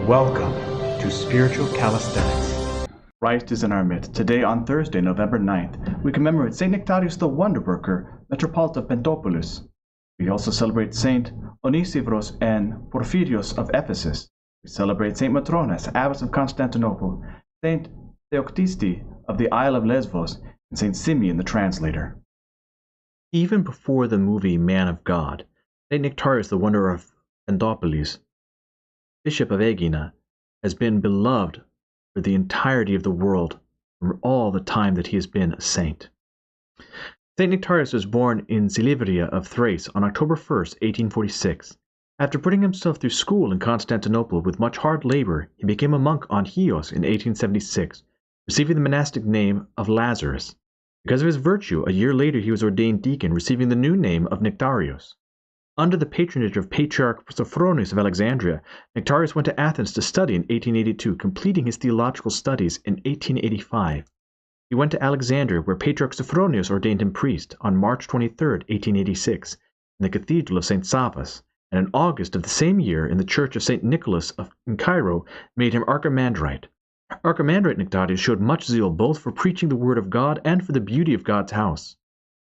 Welcome to Spiritual Calisthenics. Christ is in our midst. Today, on Thursday, November 9th, we commemorate St. Nectarius the Wonder Worker, Metropolitan of Pentopoulos. We also celebrate St. Onesiphorus and Porphyrios of Ephesus. We celebrate St. Matronas, Abbess of Constantinople, St. Theoctiste of the Isle of Lesbos, and St. Simeon the Translator. Even before the movie Man of God, St. Nectarius the Wonder of Pentopoulos, Bishop of Aegina, has been beloved for the entirety of the world for all the time that he has been a saint. St. Nectarius was born in Silivria of Thrace on October 1st, 1846. After putting himself through school in Constantinople with much hard labor, he became a monk on Chios in 1876, receiving the monastic name of Lazarus. Because of his virtue, a year later he was ordained deacon, receiving the new name of Nectarius. Under the patronage of Patriarch Sophronius of Alexandria, Nectarius went to Athens to study in 1882, completing his theological studies in 1885. He went to Alexandria, where Patriarch Sophronius ordained him priest on March 23, 1886, in the Cathedral of St. Savas, and in August of the same year, in the Church of St. Nicholas in Cairo, made him archimandrite. Archimandrite Nectarius showed much zeal both for preaching the word of God and for the beauty of God's house.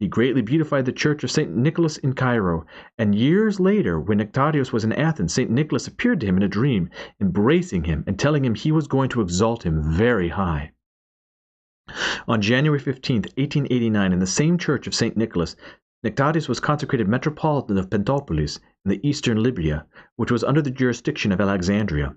He greatly beautified the Church of St. Nicholas in Cairo, and years later, when Nectarius was in Athens, St. Nicholas appeared to him in a dream, embracing him and telling him he was going to exalt him very high. On January 15, 1889, in the same Church of St. Nicholas, Nectarius was consecrated Metropolitan of Pentopoulos in the eastern Libya, which was under the jurisdiction of Alexandria.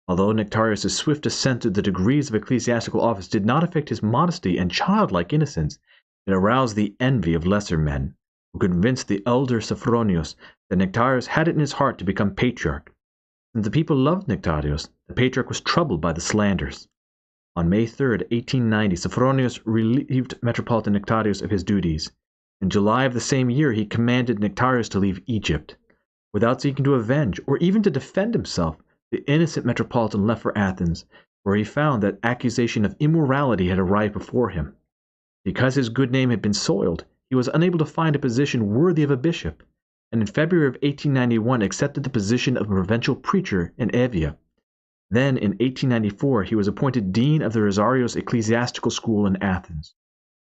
Although Nectarius' swift ascent to the degrees of ecclesiastical office did not affect his modesty and childlike innocence, it aroused the envy of lesser men, who convinced the elder Sophronius that Nectarius had it in his heart to become patriarch. Since the people loved Nectarius, the patriarch was troubled by the slanders. On May 3, 1890, Sophronius relieved Metropolitan Nectarius of his duties. In July of the same year, he commanded Nectarius to leave Egypt. Without seeking to avenge or even to defend himself, the innocent Metropolitan left for Athens, where he found that accusation of immorality had arrived before him. Because his good name had been soiled, he was unable to find a position worthy of a bishop, and in February of 1891 accepted the position of a provincial preacher in Evia. Then, in 1894, he was appointed dean of the Rosarios Ecclesiastical School in Athens.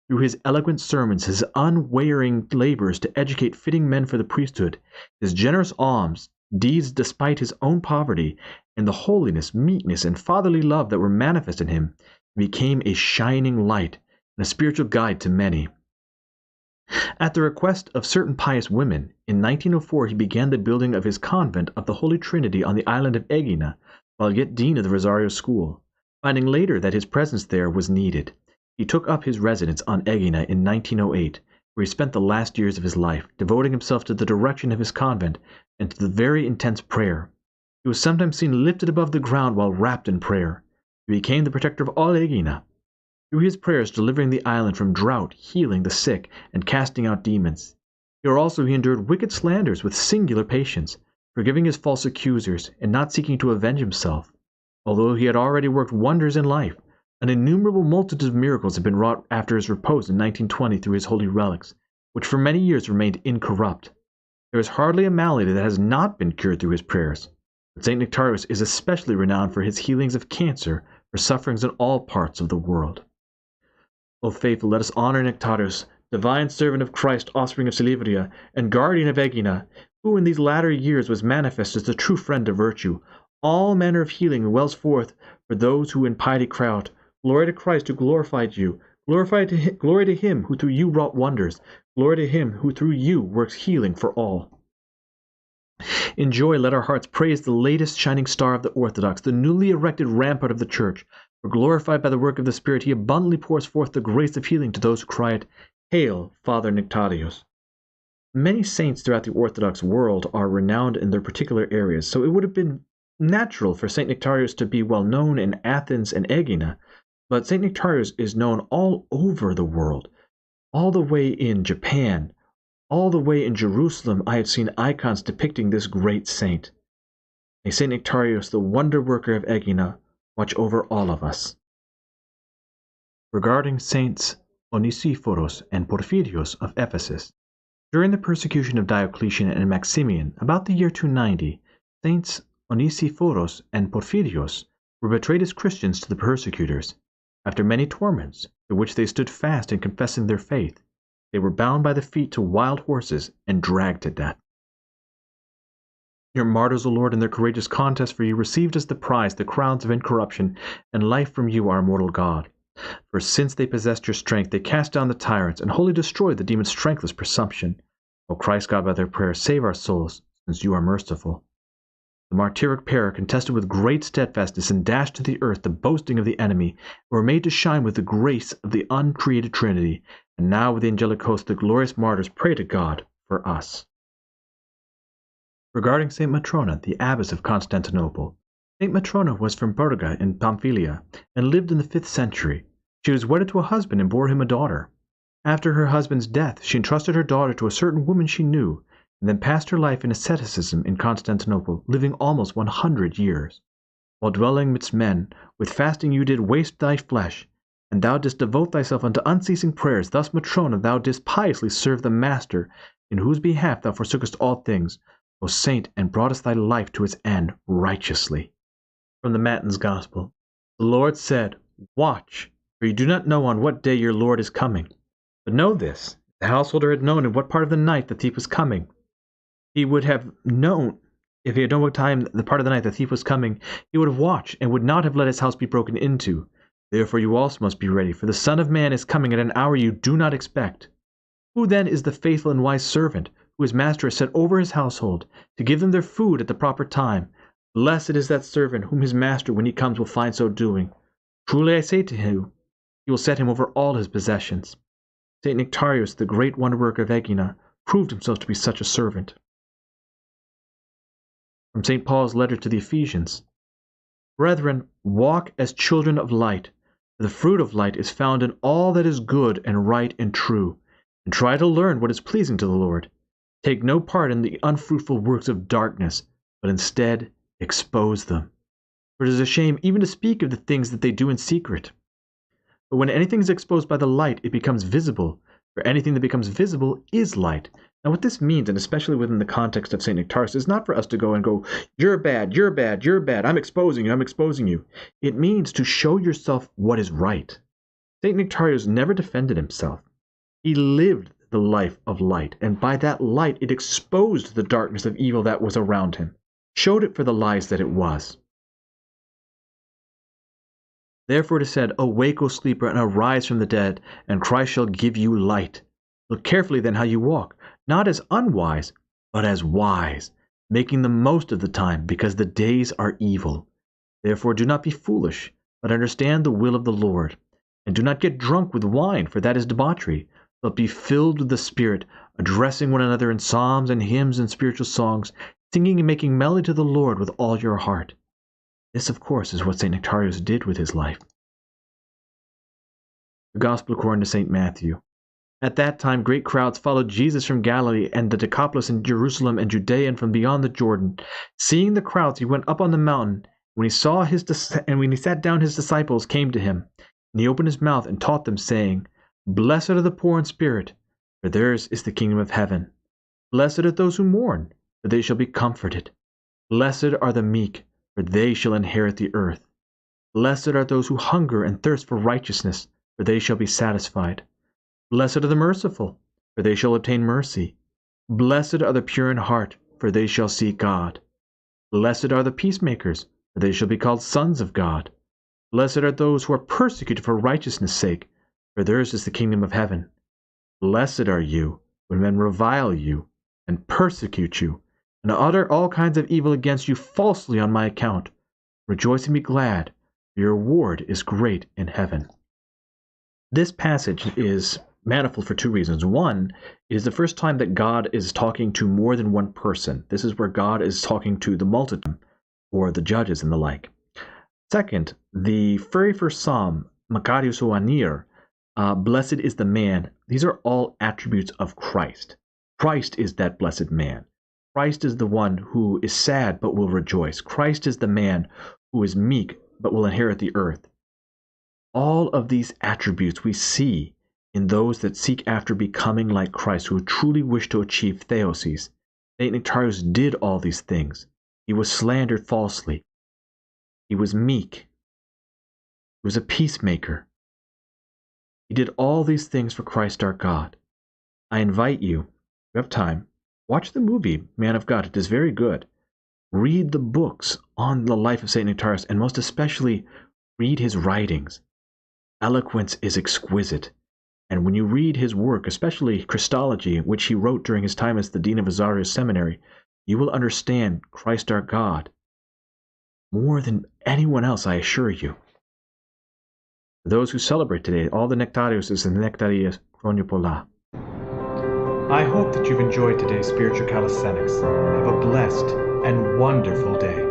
Through his eloquent sermons, his unwearying labors to educate fitting men for the priesthood, his generous alms, deeds despite his own poverty, and the holiness, meekness, and fatherly love that were manifest in him, he became a shining light and a spiritual guide to many. At the request of certain pious women, in 1904 he began the building of his convent of the Holy Trinity on the island of Aegina, while yet dean of the Rosario School. Finding later that his presence there was needed, he took up his residence on Aegina in 1908, where he spent the last years of his life, devoting himself to the direction of his convent and to the very intense prayer. He was sometimes seen lifted above the ground while wrapped in prayer. He became the protector of all Aegina, through his prayers delivering the island from drought, healing the sick, and casting out demons. Here also he endured wicked slanders with singular patience, forgiving his false accusers, and not seeking to avenge himself. Although he had already worked wonders in life, an innumerable multitude of miracles had been wrought after his repose in 1920 through his holy relics, which for many years remained incorrupt. There is hardly a malady that has not been cured through his prayers, but St. Nectarius is especially renowned for his healings of cancer, for sufferings in all parts of the world. O faithful, let us honor Nectarius, divine servant of Christ, offspring of Silivria, and guardian of Aegina, who in these latter years was manifest as the true friend of virtue. All manner of healing wells forth for those who in piety cry out, Glory to Christ who glorified you, glory to him who through you wrought wonders, glory to him who through you works healing for all. In joy let our hearts praise the latest shining star of the Orthodox, the newly erected rampart of the Church. For glorified by the work of the Spirit, he abundantly pours forth the grace of healing to those who cry it, Hail, Father Nectarius. Many saints throughout the Orthodox world are renowned in their particular areas, so it would have been natural for St. Nectarius to be well known in Athens and Aegina, but St. Nectarius is known all over the world, all the way in Japan, all the way in Jerusalem. I have seen icons depicting this great saint. May St. Nectarius, the wonder worker of Aegina, watch over all of us. Regarding Saints Onesiphorus and Porphyrios of Ephesus, during the persecution of Diocletian and Maximian, about the year 290, Saints Onesiphoros and Porphyrios were betrayed as Christians to the persecutors. After many torments, through which they stood fast in confessing their faith, they were bound by the feet to wild horses and dragged to death. Your martyrs, O Lord, in their courageous contest for you, received as the prize the crowns of incorruption and life from you, our immortal God. For since they possessed your strength, they cast down the tyrants and wholly destroyed the demon's strengthless presumption. O Christ God, by their prayers, save our souls, since you are merciful. The martyric pair contested with great steadfastness and dashed to the earth the boasting of the enemy, and were made to shine with the grace of the uncreated Trinity. And now with the angelic host, the glorious martyrs pray to God for us. Regarding St. Matrona, the abbess of Constantinople. St. Matrona was from Perga in Pamphylia, and lived in the 5th century. She was wedded to a husband and bore him a daughter. After her husband's death, she entrusted her daughter to a certain woman she knew, and then passed her life in asceticism in Constantinople, living almost 100 years. While dwelling midst men, with fasting you did waste thy flesh, and thou didst devote thyself unto unceasing prayers. Thus, Matrona, thou didst piously serve the Master, in whose behalf thou forsookest all things, O saint, and broughtest thy life to its end righteously. From the Matins Gospel. The Lord said, Watch, for you do not know on what day your Lord is coming. But know this, the householder had known in what part of the night the thief was coming. He would have known, if he had known what time the part of the night the thief was coming, he would have watched, and would not have let his house be broken into. Therefore you also must be ready, for the Son of Man is coming at an hour you do not expect. Who then is the faithful and wise servant, who his master has set over his household, to give them their food at the proper time? Blessed is that servant whom his master, when he comes, will find so doing. Truly I say to you, he will set him over all his possessions. St. Nectarius, the great wonder-worker of Aegina, proved himself to be such a servant. From St. Paul's letter to the Ephesians. Brethren, walk as children of light, for the fruit of light is found in all that is good and right and true, and try to learn what is pleasing to the Lord. Take no part in the unfruitful works of darkness, but instead expose them. For it is a shame even to speak of the things that they do in secret. But when anything is exposed by the light, it becomes visible, for anything that becomes visible is light. Now what this means, and especially within the context of St. Nectarius, is not for us to go, you're bad, you're bad, you're bad, I'm exposing you, I'm exposing you. It means to show yourself what is right. St. Nectarius never defended himself. He lived the life of light, and by that light it exposed the darkness of evil that was around him, showed it for the lies that it was. Therefore it is said, Awake, O sleeper, and arise from the dead, and Christ shall give you light. Look carefully then how you walk, not as unwise, but as wise, making the most of the time, because the days are evil. Therefore do not be foolish, but understand the will of the Lord. And do not get drunk with wine, for that is debauchery, but be filled with the Spirit, addressing one another in psalms and hymns and spiritual songs, singing and making melody to the Lord with all your heart. This, of course, is what St. Nectarius did with his life. The Gospel according to St. Matthew. At that time great crowds followed Jesus from Galilee and the Decapolis and Jerusalem and Judea and from beyond the Jordan. Seeing the crowds, he went up on the mountain. When he sat down, his disciples came to him. And he opened his mouth and taught them, saying, Blessed are the poor in spirit, for theirs is the kingdom of heaven. Blessed are those who mourn, for they shall be comforted. Blessed are the meek, for they shall inherit the earth. Blessed are those who hunger and thirst for righteousness, for they shall be satisfied. Blessed are the merciful, for they shall obtain mercy. Blessed are the pure in heart, for they shall see God. Blessed are the peacemakers, for they shall be called sons of God. Blessed are those who are persecuted for righteousness' sake, for theirs is the kingdom of heaven. Blessed are you when men revile you, and persecute you, and utter all kinds of evil against you falsely on my account. Rejoice and be glad, for your reward is great in heaven. This passage is manifold for two reasons. One, it is the first time that God is talking to more than one person. This is where God is talking to the multitude, or the judges and the like. Second, the very first psalm, Makarios o Anir, blessed is the man. These are all attributes of Christ. Christ is that blessed man. Christ is the one who is sad but will rejoice. Christ is the man who is meek but will inherit the earth. All of these attributes we see in those that seek after becoming like Christ, who truly wish to achieve theosis. St. Nectarius did all these things. He was slandered falsely. He was meek. He was a peacemaker. He did all these things for Christ our God. I invite you, if you have time, watch the movie, Man of God. It is very good. Read the books on the life of St. Nectarius, and most especially, read his writings. Eloquence is exquisite. And when you read his work, especially Christology, which he wrote during his time as the Dean of Azaria's Seminary, you will understand Christ our God more than anyone else, I assure you. For those who celebrate today, all the Nectariuses and Nectarias Chroniopola. I hope that you've enjoyed today's Spiritual Calisthenics. Have a blessed and wonderful day.